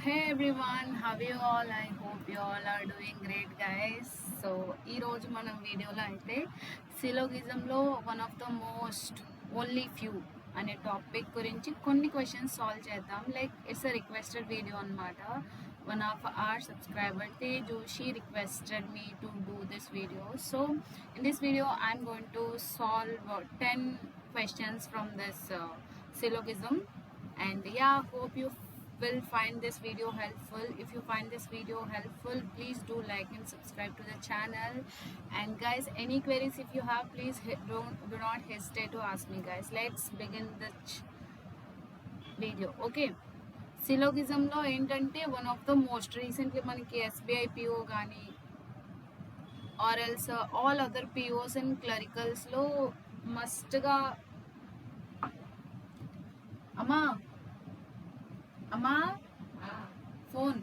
Hey everyone, how are you all? I hope you all are doing great guys. So ఈ రోజు మనం వీడియోలో అయితే సిలోగిజంలో one of the most only few అనే టాపిక్ గురించి కొన్ని క్వశ్చన్స్ సాల్వ్ చేద్దాం. Like it's a requested video అనమాట. One of our subscriber Tejoshi requested me to do this video. So in this video I'm going to solve 10 questions from this syllogism, and yeah, hope you will find this video helpful. If you find this video helpful, please do like and subscribe to the channel. And guys, any queries if you have, please do not hesitate to ask me guys. Let's begin the video. Okay, syllogism లో ఏంటంటే one of the most recently మనకి SBI PO కానీ or else all other POs and clericals లో మస్ట్గా అమ్మా అమ్మా phone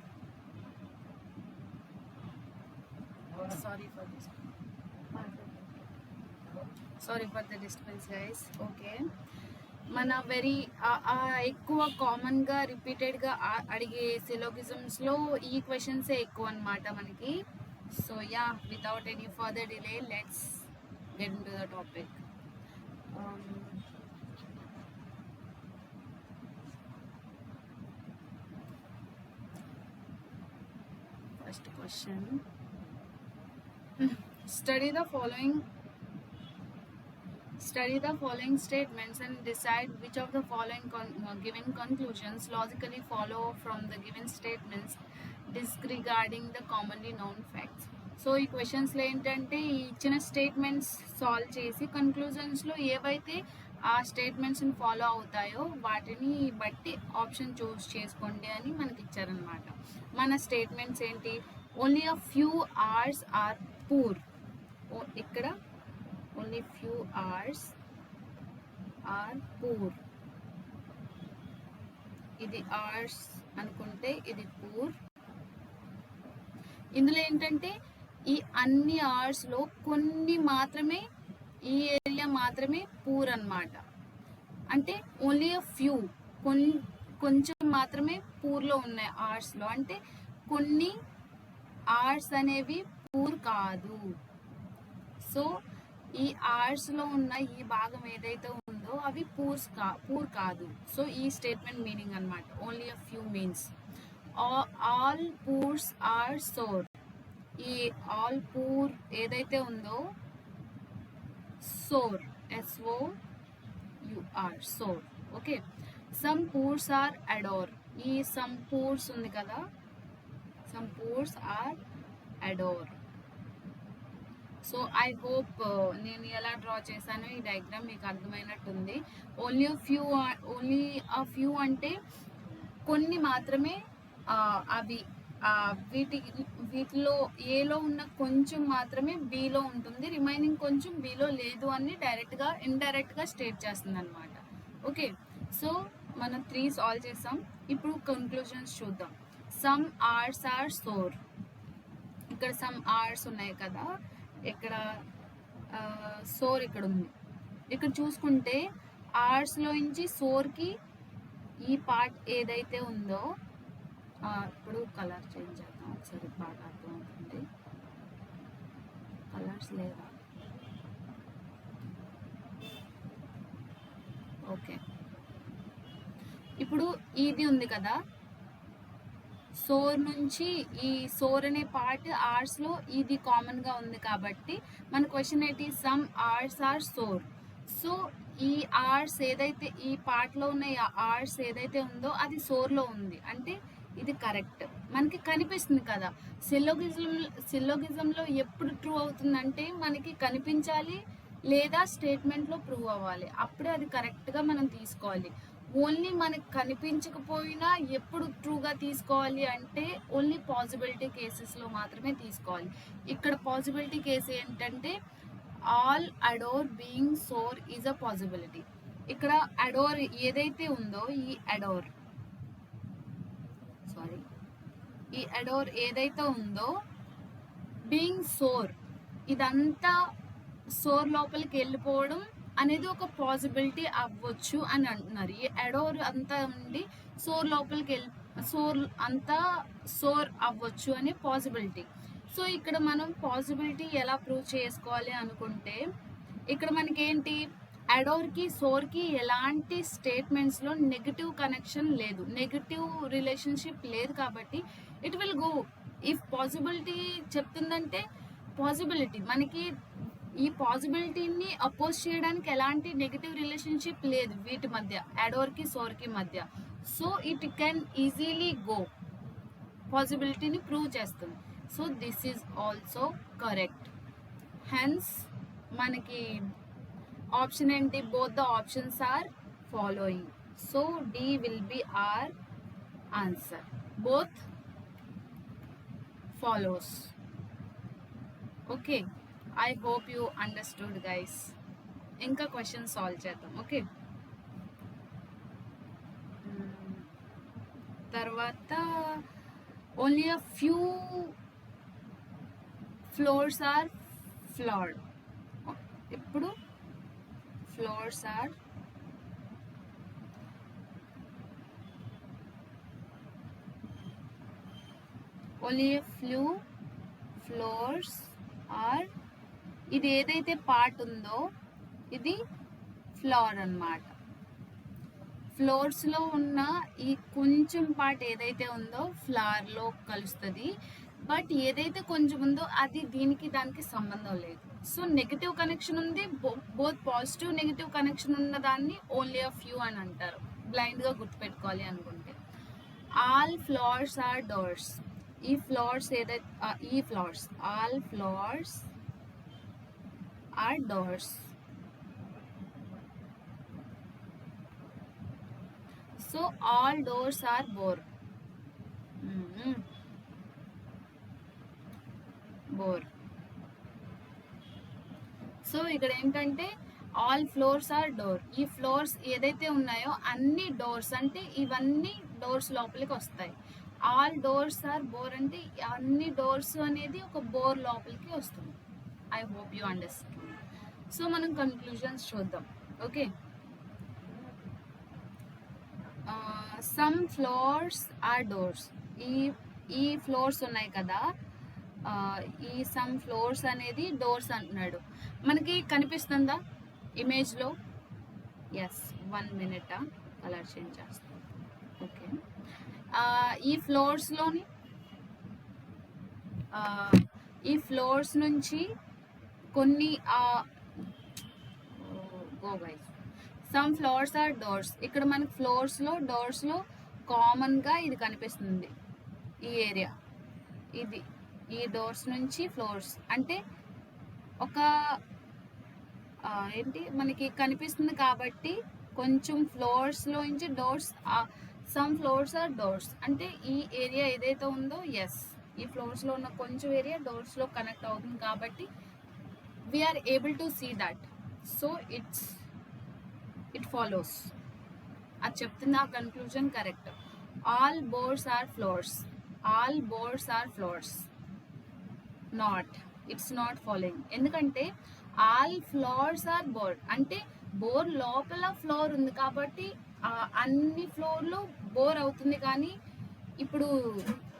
sorry for the disturbance guys. Okay, మన very ఎక్కువ కామన్గా రిపీటెడ్గా అడిగే సిలోగిజమ్స్లో ఈ క్వశ్చన్సే ఎక్కువ అనమాట మనకి. So yeah, without any further delay let's get in to the topic. First question. Study the following statements and decide which of the following given conclusions logically follow from the given statements disregarding the commonly known facts. So ఈ క్వశ్చన్స్లో ఏంటంటే ఈ ఇచ్చిన statements solve చేసి కన్క్లూజన్స్లో ఏవైతే ఆ స్టేట్మెంట్స్ని follow అవుతాయో వాటిని బట్టి ఆప్షన్ చూస్ చేసుకోండి అని మనకి ఇచ్చారనమాట. మన స్టేట్మెంట్స్ ఏంటి? Only a few hours are poor. ఇక్కడ only few hours are poor, ఇది అవర్స్ అనుకుంటే ఇది పూర్. ఇందులో ఏంటంటే ఈ అన్ని అవర్స్లో కొన్ని మాత్రమే, ఈ ఏరియా మాత్రమే పూర్ అన్నమాట. అంటే ఓన్లీ అ ఫ్యూ, కొంచెం మాత్రమే పూర్లో ఉన్నాయి అవర్స్లో. అంటే కొన్ని అవర్స్ అనేవి పూర్ కాదు. సో ఈ అవర్స్లో ఉన్న ఈ భాగం ఏదైతే ఉందో అవి పూర్ కాదు. సో ఈ స్టేట్మెంట్ మీనింగ్ అనమాట. Only a few means all pours are sour. ఈ ఆల్ పూర్ ఏదైతే ఉందో sour, SOUR, sour. Okay, some pours are adore. ఈ సమ్ పూర్స్ ఉంది కదా, some pours are adore. So I hope నేను ఎలా డ్రా చేశానో ఈ డయాగ్రామ్ మీకు అర్థమైనట్టుంది. ఓన్లీ అ ఫ్యూ అంటే కొన్ని మాత్రమే అవి వీటిలో ఏలో ఉన్న కొంచెం మాత్రమే బిలో ఉంటుంది, రిమైనింగ్ కొంచెం బిలో లేదు అని ఇండైరెక్ట్గా స్టేట్ చేస్తుంది అనమాట. ఓకే, సో మనం 3 సాల్వ్ చేసాం. ఇప్పుడు కన్క్లూజన్స్ చూద్దాం. Some hours are sour. ఇక్కడ సమ్ అవర్స్ ఉన్నాయి కదా, ఇక్కడ సోర్ ఇక్కడ ఉంది. ఇక్కడ చూసుకుంటే అవర్స్లో నుంచి సోర్కి ఈ పార్ట్ ఏదైతే ఉందో, ఇప్పుడు కలర్ చేంజ్ చేద్దాం ఒకసారి, బాగా అర్థమవుతుంది. కలర్స్ లేదా? ఓకే, ఇప్పుడు ఇది ఉంది కదా, సోర్ నుంచి ఈ సోర్ అనే పార్ట్ అవర్స్లో ఇది కామన్గా ఉంది కాబట్టి మన క్వశ్చన్ ఏంటి? Some hours are sour. So ఈ అవర్స్ ఏదైతే ఈ పార్ట్లో ఉన్న అవర్స్ ఏదైతే ఉందో అది సోర్లో ఉంది అంటే ఇది కరెక్ట్ మనకి కనిపిస్తుంది కదా. సిల్లోగిజంలో ఎప్పుడు ట్రూ అవుతుందంటే మనకి కనిపించాలి లేదా స్టేట్మెంట్లో ప్రూవ్ అవ్వాలి, అప్పుడే అది కరెక్ట్గా మనం తీసుకోవాలి. ఓన్లీ మనకు కనిపించకపోయినా ఎప్పుడు ట్రూగా తీసుకోవాలి అంటే ఓన్లీ పాసిబిలిటీ కేసెస్లో మాత్రమే తీసుకోవాలి. ఇక్కడ పాసిబిలిటీ కేసు ఏంటంటే all adore being sour is a possibility. ఇక్కడ అడోర్ ఏదైతే ఉందో ఈ అడోర్ ఏదైతే ఉందో బీయింగ్ సోర్, ఇదంతా సోర్ లోపలికి వెళ్ళిపోవడం అనేది ఒక పాసిబిలిటీ అవ్వచ్చు అని అంటున్నారు. ఈ అడోర్ అంతా ఉండి సోర్ లోపలికి సోర్ అంతా సోర్ అవ్వచ్చు అనే పాసిబిలిటీ. సో ఇక్కడ మనం పాసిబిలిటీ ఎలా ప్రూవ్ చేసుకోవాలి అనుకుంటే, ఇక్కడ మనకి ఏంటి, అడోర్కి సోర్కి ఎలాంటి స్టేట్మెంట్స్లో నెగిటివ్ కనెక్షన్ లేదు, నెగిటివ్ రిలేషన్షిప్ లేదు కాబట్టి it will go. If possibility చెప్తుందంటే పాసిబిలిటీ మనకి ఈ పాసిబిలిటీని అపోజ్ చేయడానికి ఎలాంటి నెగిటివ్ రిలేషన్షిప్ లేదు వీటి మధ్య, అడోర్కి సోర్కి మధ్య. So it can easily go, పాసిబిలిటీని ప్రూవ్ చేస్తుంది. So this is also correct. Hence మనకి ఆప్షన్ ఏంటి, both the options are following. So D will be our answer. Both follows. Okay, I hope you understood guys. ఇంకా question solve చేద్దాం. Okay, తర్వాత only a few floors are floored. ఇప్పుడు floors are only a few floors are, ఇది ఏదైతే part ఉందో ఇది floor అన్నమాట. ఫ్లోర్స్లో ఉన్న ఈ కొంచెం పార్ట్ ఏదైతే ఉందో ఫ్లవర్లో కలుస్తుంది, బట్ ఏదైతే కొంచెం ఉందో అది దీనికి దానికి సంబంధం లేదు. సో నెగిటివ్ కనెక్షన్ ఉంది, బోత్ పాజిటివ్ నెగిటివ్ కనెక్షన్ ఉన్న దాన్ని ఓన్లీ అ ఫ్యూ అని అంటారు, బ్లైండ్గా గుర్తుపెట్టుకోవాలి అనుకుంటే. All flowers are doors. ఈ ఫ్లవర్స్ ఏదైతే ఈ flowers, all flowers are doors. So all doors are bore. Bore. So ఇక్కడ ఏంటంటే ఆల్ ఫ్లోర్స్ ఆర్ డోర్. ఈ ఫ్లోర్స్ ఏదైతే ఉన్నాయో అన్ని డోర్స్, అంటే ఇవన్నీ డోర్స్ లోపలికి వస్తాయి. ఆల్ డోర్స్ ఆర్ బోర్ అంటే అన్ని డోర్స్ అనేది ఒక బోర్ లోపలికి వస్తుంది. I hope you understand. So మనం కన్క్లూజన్స్ చూద్దాం. Okay, some floors are doors. ఈ ఫ్లోర్స్ ఉన్నాయి కదా, ఈ సమ్ ఫ్లోర్స్ అనేది డోర్స్ అంటున్నాడు. మనకి కనిపిస్తుందా ఇమేజ్లో? ఎస్, 1 minute కలర్ చేంజ్ చేస్తాం. ఓకే, ఈ ఫ్లోర్స్లోని ఈ ఫ్లోర్స్ నుంచి కొన్ని go guys, some floors are doors. ఇక్కడ మనకి ఫ్లోర్స్లో డోర్స్లో కామన్గా ఇది కనిపిస్తుంది, ఈ ఏరియా ఇది. ఈ డోర్స్ నుంచి ఫ్లోర్స్ అంటే ఒక ఏంటి మనకి కనిపిస్తుంది కాబట్టి కొంచెం ఫ్లోర్స్లో నుంచి doors, some floors are doors అంటే ఈ ఏరియా ఏదైతే ఉందో, ఎస్ ఈ ఫ్లోర్స్లో ఉన్న కొంచెం ఏరియా డోర్స్లో కనెక్ట్ అవుతుంది కాబట్టి we're able to see that. So it follows. అది చెప్తుంది, ఆ conclusion correct. All boards are floors. All boards are floors. Not, it's not following. ఎందుకంటే ఆల్ ఫ్లోర్స్ ఆర్ బోర్ అంటే బోర్ లోపల ఫ్లోర్ ఉంది కాబట్టి అన్ని ఫ్లోర్లు బోర్ అవుతుంది. కానీ ఇప్పుడు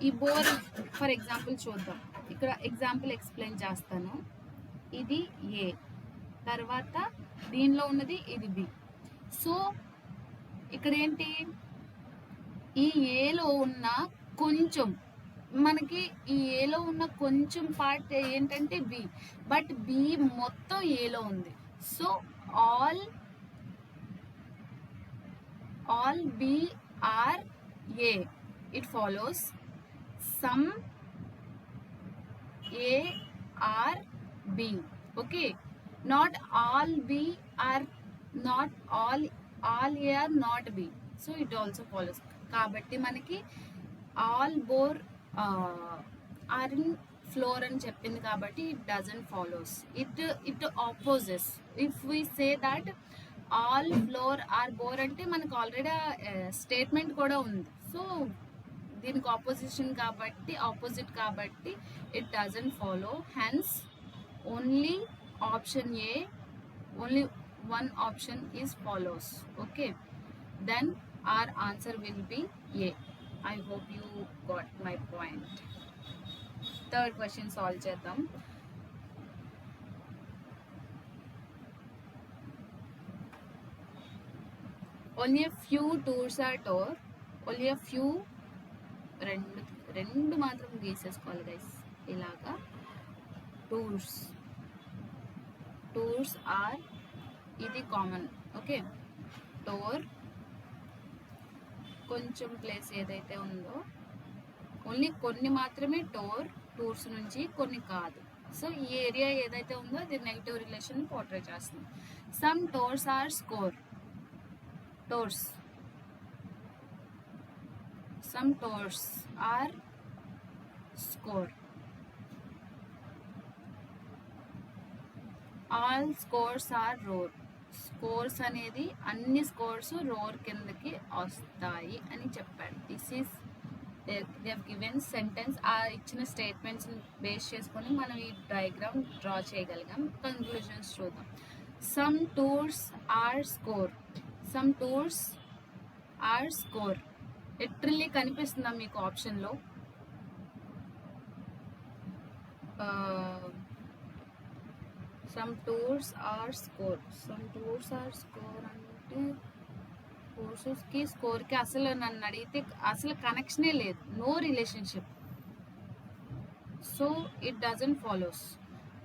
ఈ బోర్ ఫర్ ఎగ్జాంపుల్ చూద్దాం. ఇక్కడ ఎగ్జాంపుల్ ఎక్స్ప్లెయిన్ చేస్తాను. ఇది ఏ, తర్వాత దీనిలో ఉన్నది ఇది బి. సో ఇక్కడ ఏంటి, ఈ ఏలో ఉన్న కొంచెం, మనకి ఈ ఏలో ఉన్న కొంచెం పార్ట్ ఏంటంటే బి, బట్ బి మొత్తం ఏలో ఉంది. So all B are A. It follows some A are B. Okay, not all B are not all A are not B. So it also follows. కాబట్టి మనకి all bore are in floor అని చెప్పింది కాబట్టి it doesn't follows. It opposes. If we say that all floor are bore అంటే మనకు already statement కూడా ఉంది. So దీనికి ఆపోజిట్ కాబట్టి it doesn't follow. Hence only option A, only one option is follows. Okay, then our answer will be A. I hope you got my point. Third question solve చేద్దాం. Only a few tours are tour. Only a few రెండు మాత్రం గీసేసుకోవాలి guys. ఇలాగా tours are, ఇది common. Okay, టోర్ కొంచెం place ఏదైతే ఉందో only కొన్ని మాత్రమే టూర్స్ నుంచి, కొన్ని కాదు. సో ఈ ఏరియా ఏదైతే ఉందో అది నెగిటివ్ రిలేషన్ పోర్ట్రే చేస్తుంది. Some టోర్స్ are score. Some tours are score. All scores are roar. Scores అనేది అన్ని స్కోర్స్ రోర్ కిందకి వస్తాయి అని చెప్పాడు. This is they have given sentence. ఆ ఇచ్చిన స్టేట్మెంట్స్ బేస్ చేసుకొని మనం ఈ డయాగ్రామ్ డ్రా చేయగలిగాం. కంక్లూజన్స్ చూద్దాం. Some tours are score. Some tours are score literally కనిపిస్తుందా మీకు ఆప్షన్లో? Some tours are score. Some tours are score అంటే కోర్సెస్కి స్కోర్కి అసలు నన్ను అడిగితే అసలు కనెక్షనే లేదు, no relationship. So it doesn't follows.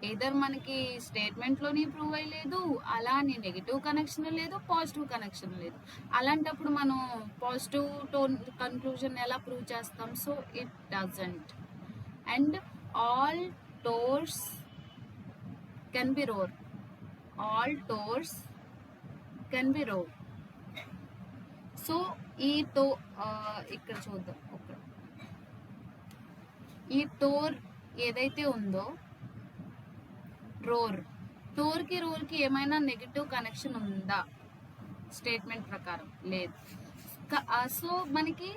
Either మనకి స్టేట్మెంట్లోని ప్రూవ్ అయ్యలేదు, అలా అని నెగిటివ్ కనెక్షన్ లేదు, పాజిటివ్ కనెక్షన్ లేదు. అలాంటప్పుడు మనం పాజిటివ్ కన్క్లూజన్ ఎలా ప్రూవ్ చేస్తాం? So it doesn't. And all టోర్స్ can be roar. All టోర్స్ can be roar. So ఈ ఇక్కడ చూద్దాం. ఈ టోర్ ఏదైతే ఉందో టోర్కి రోర్కి ఏమైనా నెగిటివ్ కనెక్షన్ ఉందా? స్టేట్మెంట్ ప్రకారం లేదు. సో మనకి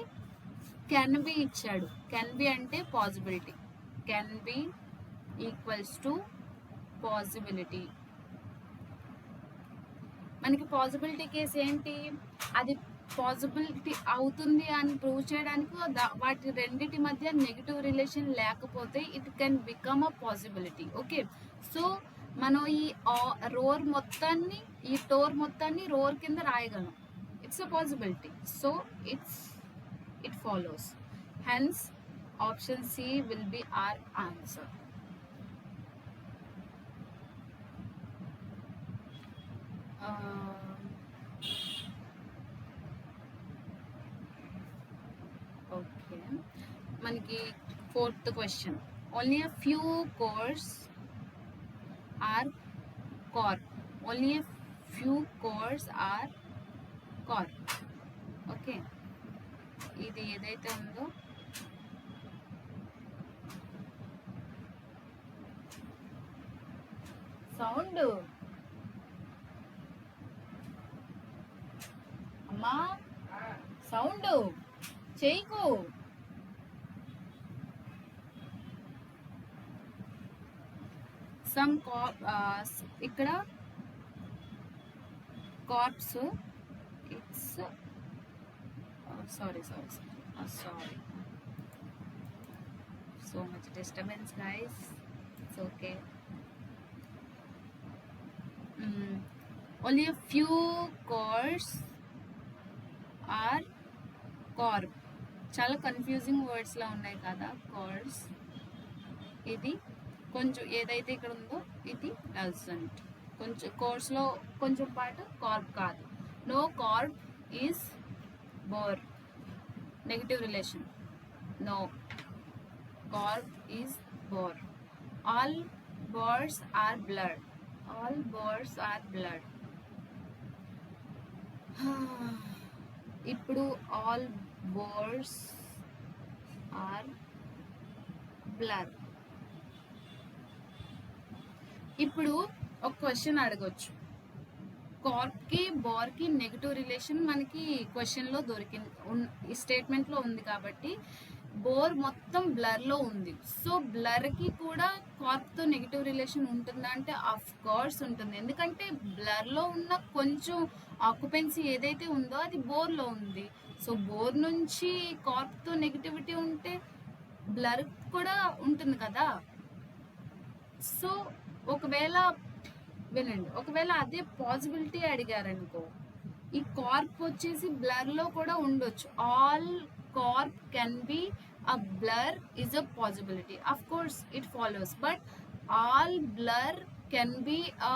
కెన్ బి ఇచ్చాడు. కెన్ బి అంటే possibility. Can be equals to possibility. మనకి పాసిబిలిటీ కేసు ఏంటి? అది పాసిబిలిటీ అవుతుంది అని ప్రూవ్ చేయడానికి వాటి రెండింటి మధ్య నెగిటివ్ రిలేషన్ లేకపోతే it can become a possibility. Okay, so మనం ఈ రోర్ మొత్తాన్ని, ఈ టోర్ మొత్తాన్ని రోర్ కింద రాయగలం. It's a possibility. So it follows. Hence option C will be our answer. Okay, మనకి fourth question. Only a few cores are corp. Only a few cores are corp. Okay, ఇది ఏదైతే ఉందో sound అమ్మా, sound చేయకు. Some ఇక్కడ carps, it's sorry so much disturbance guys. It's okay. Only a few cores are corp. చాలా confusing వర్డ్స్లా ఉన్నాయి కదా కార్స్. ఇది కొంచెం ఏదైతే ఇక్కడ ఉందో ఇది డజంట్. కొంచెం కోర్స్లో కొంచెం పాటు కార్ప్ కాదు. No carp is bore. Negative relation. No carp is bore. All bores are blood. All bores are blood. ఇప్పుడు ఆల్ బోర్స్ ఆర్ బ్లర్. ఇప్పుడు ఒక క్వశ్చన్ అడగొచ్చు. కార్ప్కి బోర్కి నెగిటివ్ రిలేషన్ మనకి క్వశ్చన్లో దొరికింది, ఈ స్టేట్మెంట్లో ఉంది కాబట్టి బోర్ మొత్తం బ్లర్లో ఉంది. సో బ్లర్కి కూడా కార్ప్తో నెగిటివ్ రిలేషన్ ఉంటుందా అంటే ఆఫ్ కోర్స్ ఉంటుంది. ఎందుకంటే బ్లర్లో ఉన్న కొంచెం ఆక్యుపెన్సీ ఏదైతే ఉందో అది బోర్లో ఉంది. సో బోర్ నుంచి కార్ప్తో నెగిటివిటీ ఉంటే బ్లర్ కూడా ఉంటుంది కదా. సో ఒకవేళ వినండి, ఒకవేళ అదే పాసిబిలిటీ అడిగారనుకో, ఈ కార్ప్ వచ్చేసి బ్లర్లో కూడా ఉండొచ్చు. All Corp can be a blur is a possibility. Of course it follows, but all blur can be a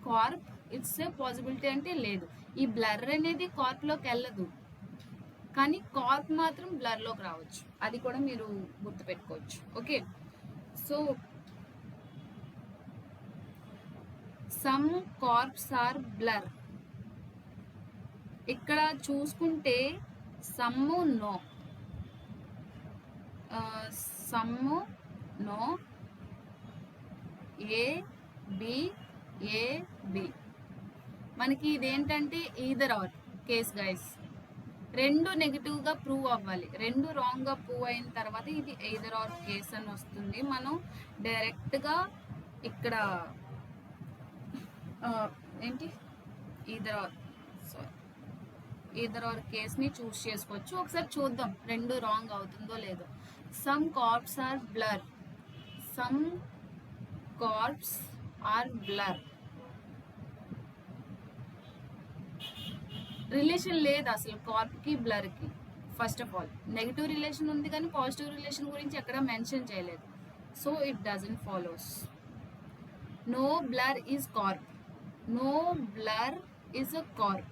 Corp it's a possibility అంటే లేదు. ఈ బ్లర్ అనేది కార్ప్లోకి వెళ్ళదు, కానీ కార్ప్ మాత్రం బ్లర్లోకి రావచ్చు. అది కూడా మీరు గుర్తుపెట్టుకోవచ్చు. Okay, so some corps are blur. ఇక్కడ చూసుకుంటే sum no, sum no, A B, A B. మనకి ఇదేంటంటే ఈదర్ ఆర్ కేస్ గైస్. రెండు నెగిటివ్గా ప్రూవ్ అవ్వాలి, రెండు రాంగ్గా ప్రూవ్ అయిన తర్వాత ఇది ఈదర్ ఆర్ కేస్ అని వస్తుంది. మనం డైరెక్ట్గా ఇక్కడ ఏంటి either are, sorry, either are కేస్ని చూస్ చేసుకోవచ్చు. ఒకసారి చూద్దాం రెండు రాంగ్ అవుతుందో లేదో. Some corps are blur, some corps are blur. Relation లేదు అసలు కార్ప్కి బ్లర్కి. First of all negative relation ఉంది కానీ పాజిటివ్ రిలేషన్ గురించి ఎక్కడ మెన్షన్ చేయలేదు. So it doesn't follows. No blur is Corp, no blur is a Corp.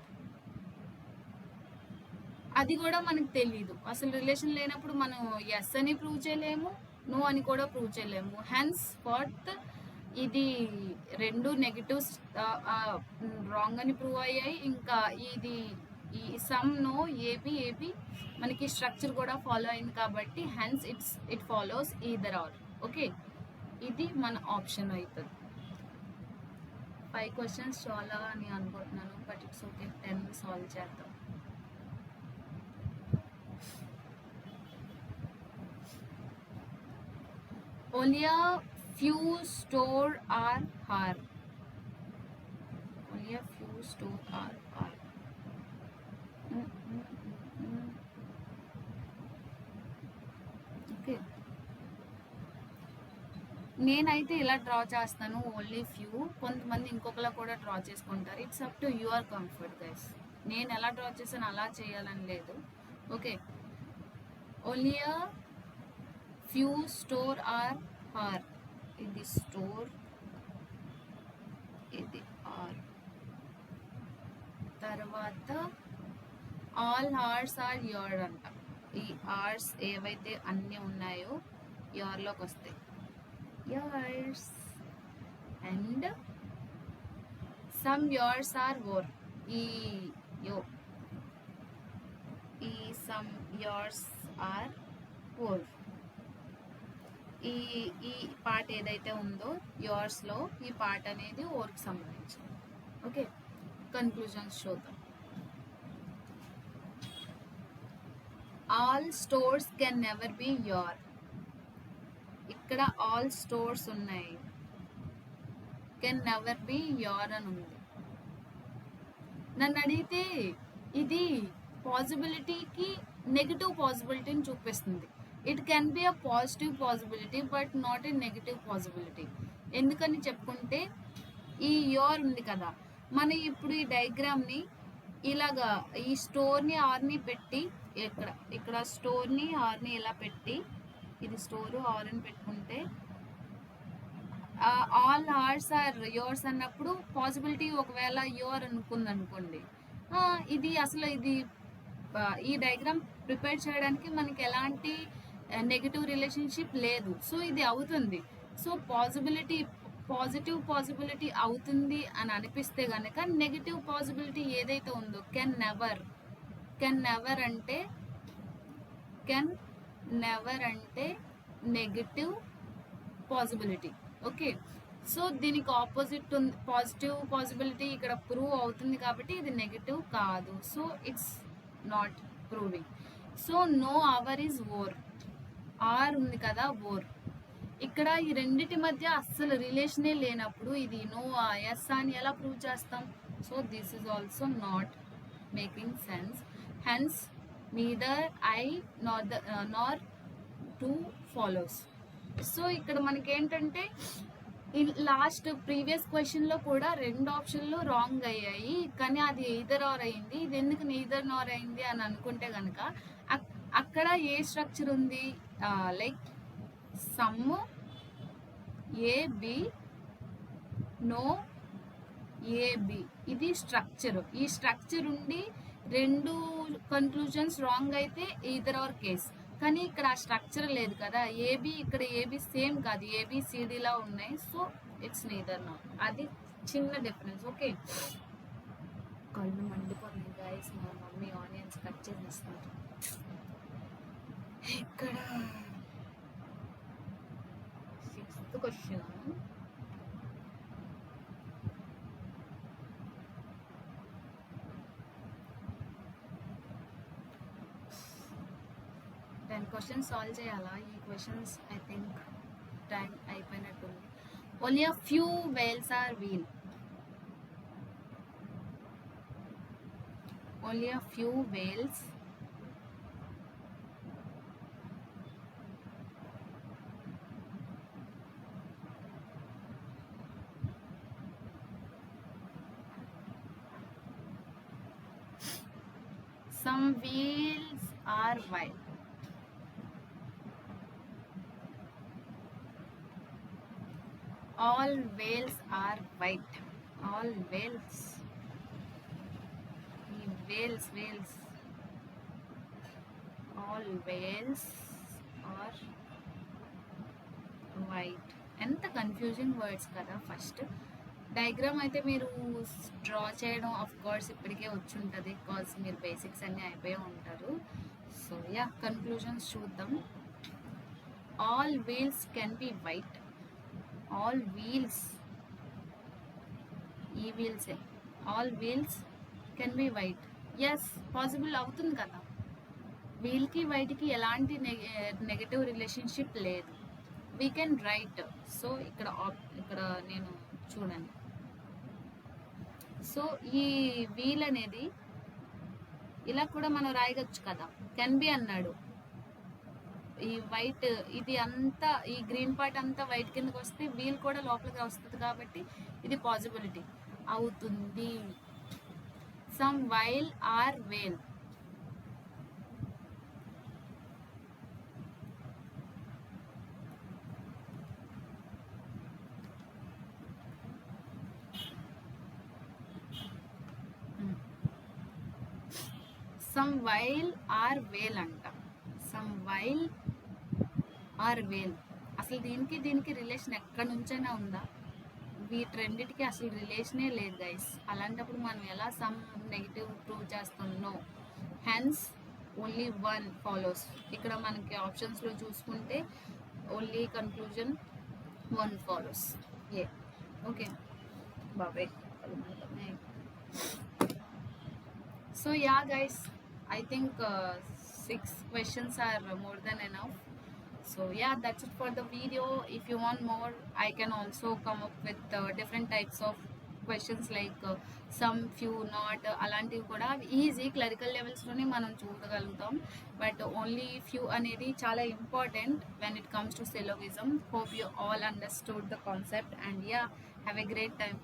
అది కూడా మనకు తెలీదు. అసలు రిలేషన్ లేనప్పుడు మనం ఎస్ అని ప్రూవ్ చేయలేము, నో అని కూడా ప్రూవ్ చేయలేము. హెన్స్ వాట్, ఇది రెండు నెగిటివ్స్ రాంగ్ అని ప్రూవ్ అయ్యాయి. ఇంకా ఇది ఈ సమ్ నో ఏబి, ఏబి మనకి స్ట్రక్చర్ కూడా ఫాలో అయింది కాబట్టి hence it follows either or. Okay, ఇది మన ఆప్షన్ అవుతుంది. 5 క్వశ్చన్స్ చాలా అని అనుకుంటున్నాను, బట్ ఇట్స్ ఓకే, 10 సాల్వ్ చేద్దాం. Only a few store are her. Only a few store are her. Okay. నేనైతే ఇలా డ్రా చేస్తాను, ఓన్లీ ఫ్యూ. కొంతమంది ఇంకొకలా కూడా డ్రా చేసుకుంటారు. It's up to your comfort guys. నేను ఎలా డ్రా చేశాను అలా చేయాలని లేదు. Okay, only a few store are hoar. ఇది స్టోర్, ఇది ఆర్. తర్వాత ఆల్ హార్స్ ఆర్ యోర్ అంట. ఈ ఆర్స్ ఏవైతే అన్నీ ఉన్నాయో యోర్లోకి వస్తాయి, yours. And some yours are war. Some yours are war. ఈ పార్ట్ ఏదైతే ఉందో యోర్స్లో, ఈ పార్ట్ అనేది ఓర్కి సంబంధించింది. ఓకే, కన్క్లూజన్స్ చూద్దాం. All stores can never be your. ఇక్కడ ఆల్ స్టోర్స్ ఉన్నాయి, కెన్ నెవర్ బి యోర్ అని ఉంది. నన్ను అడిగితే ఇది పాసిబిలిటీకి నెగిటివ్ పాసిబిలిటీని చూపిస్తుంది. It can be a positive possibility but not a negative possibility. ఎందుకని చెప్పుకుంటే ఈ యోర్ ఉంది కదా, మనం ఇప్పుడు ఈ డయాగ్రామ్ని ఇలాగా ఈ స్టోర్ని ఆర్ని పెట్టి ఇక్కడ స్టోర్ని ఆర్ని ఇలా పెట్టి, ఇది స్టోర్ ఆర్ అని పెట్టుకుంటే ఆల్ ఆర్స్ ఆర్ యోర్స్ అన్నప్పుడు పాసిబిలిటీ ఒకవేళ యోర్ అనుకుందనుకోండి, ఇది అసలు ఇది ఈ డయాగ్రామ్ ప్రిపేర్ చేయడానికి మనకి ఎలాంటి నెగిటివ్ రిలేషన్షిప్ లేదు. సో ఇది అవుతుంది. సో పాజిటివ్ పాసిబిలిటీ అవుతుంది అని అనిపిస్తే కనుక నెగిటివ్ పాసిబిలిటీ ఏదైతే ఉందో కెన్ నెవర్ అంటే నెగిటివ్ పాసిబిలిటీ. ఓకే, సో దీనికి ఆపోజిట్ ఉంది పాజిటివ్ పాసిబిలిటీ, ఇక్కడ ప్రూవ్ అవుతుంది కాబట్టి ఇది నెగిటివ్ కాదు. So it's not proving. So no hour is ore. Ore ఉంది కదా, ఓర్. ఇక్కడ ఈ రెండిటి మధ్య అస్సలు రిలేషనే లేనప్పుడు ఇది నో ఎస్ అని ఎలా ప్రూవ్ చేస్తాం? So this is also not making sense. Hence neither I Nar two follows. So ఇక్కడ మనకి ఏంటంటే లాస్ట్ ప్రీవియస్ క్వశ్చన్లో కూడా 2 ఆప్షన్లు రాంగ్ అయ్యాయి, కానీ అది ఎయిదర్ ఆర్ అయింది. ఇది ఎందుకు నీదర్ నార్ అయింది అని అనుకుంటే కనుక అక్కడ ఏ స్ట్రక్చర్ ఉంది, like some A B no A B, ఇది స్ట్రక్చర్. ఈ స్ట్రక్చర్ ఉండి 2 కన్క్లూజన్స్ రాంగ్ అయితే ఈదర్ ఆర్ కేస్. కానీ ఇక్కడ ఆ స్ట్రక్చర్ లేదు కదా, ఏబి ఇక్కడ ఏబి సేమ్ కాదు, ఏబిసిడిలా ఉన్నాయి. So it's neither not. అది చిన్న డిఫరెన్స్. ఓకే, కళ్ళు మండిపోతుంది గైస్, మా మమ్మీ ఆనియన్స్ కట్ చేసేస్తారు. ఇక్కడ 6th క్వశ్చన్. క్వశ్చన్స్ సాల్వ్ చేయాలా? ఈ క్వశ్చన్స్ ఐ థింక్ టైం అయిపోయినట్టుంది. Only a few Wales are wheel. Only a few Wales some wheels are white. All whales are white. All whales. Whales. All whales are white. ఎంత confusing words కదా. First diagram అయితే మీరు draw చేయడం of course ఇప్పటికే వచ్చి ఉంటుంది, because మీరు basics అన్నీ అయిపోయి ఉంటారు. సో యా, కన్క్లూజన్స్ చూద్దాం. All wheels can be white. All wheels, ఈ వీల్సే, all wheels can be white. Yes, possible అవుతుంది కదా. వీల్కి వైట్కి ఎలాంటి నెగటివ్ రిలేషన్షిప్ లేదు. We can write. సో ఇక్కడ నేను చూడండి. సో ఈ వీల్ అనేది ఇలా కూడా మనం రాయగచ్చు కదా, కెన్ బి అన్నాడు. ఈ వైట్, ఇది అంతా, ఈ గ్రీన్ పార్ట్ అంతా వైట్ కిందకి వస్తే వీల్ కూడా లోపలికి వస్తుంది, కాబట్టి ఇది పాసిబిలిటీ అవుతుంది. Some while are Vel. Some while are వేల్ అంట. సమ్ వైల్ ఆర్ వేల్. అసలు దీనికి రిలేషన్ ఎక్కడి నుంచైనా ఉందా? వీటన్నిటికీ అసలు రిలేషనే లేదు గైస్. అలాంటప్పుడు మనం ఎలా సమ్ నెగిటివ్ ప్రూవ్ చేస్తాం? No. Hence only one follows. ఇక్కడ మనకి ఆప్షన్స్లో చూసుకుంటే ఓన్లీ కన్క్లూజన్ వన్ ఫాలోస్. ఏ ఓకే బాబాయ్. So yeah guys, I think 6 questions are more than enough. So yeah, that's it for the video. If you want more, I can also come up with different types of questions like some, few, not. అలాంటివి కూడా easy clerical లెవెల్స్లోనే మనం చూడగలుగుతాం. But only few అనేది చాలా important when it comes to syllogism. Hope you all understood the concept and yeah, have a great time.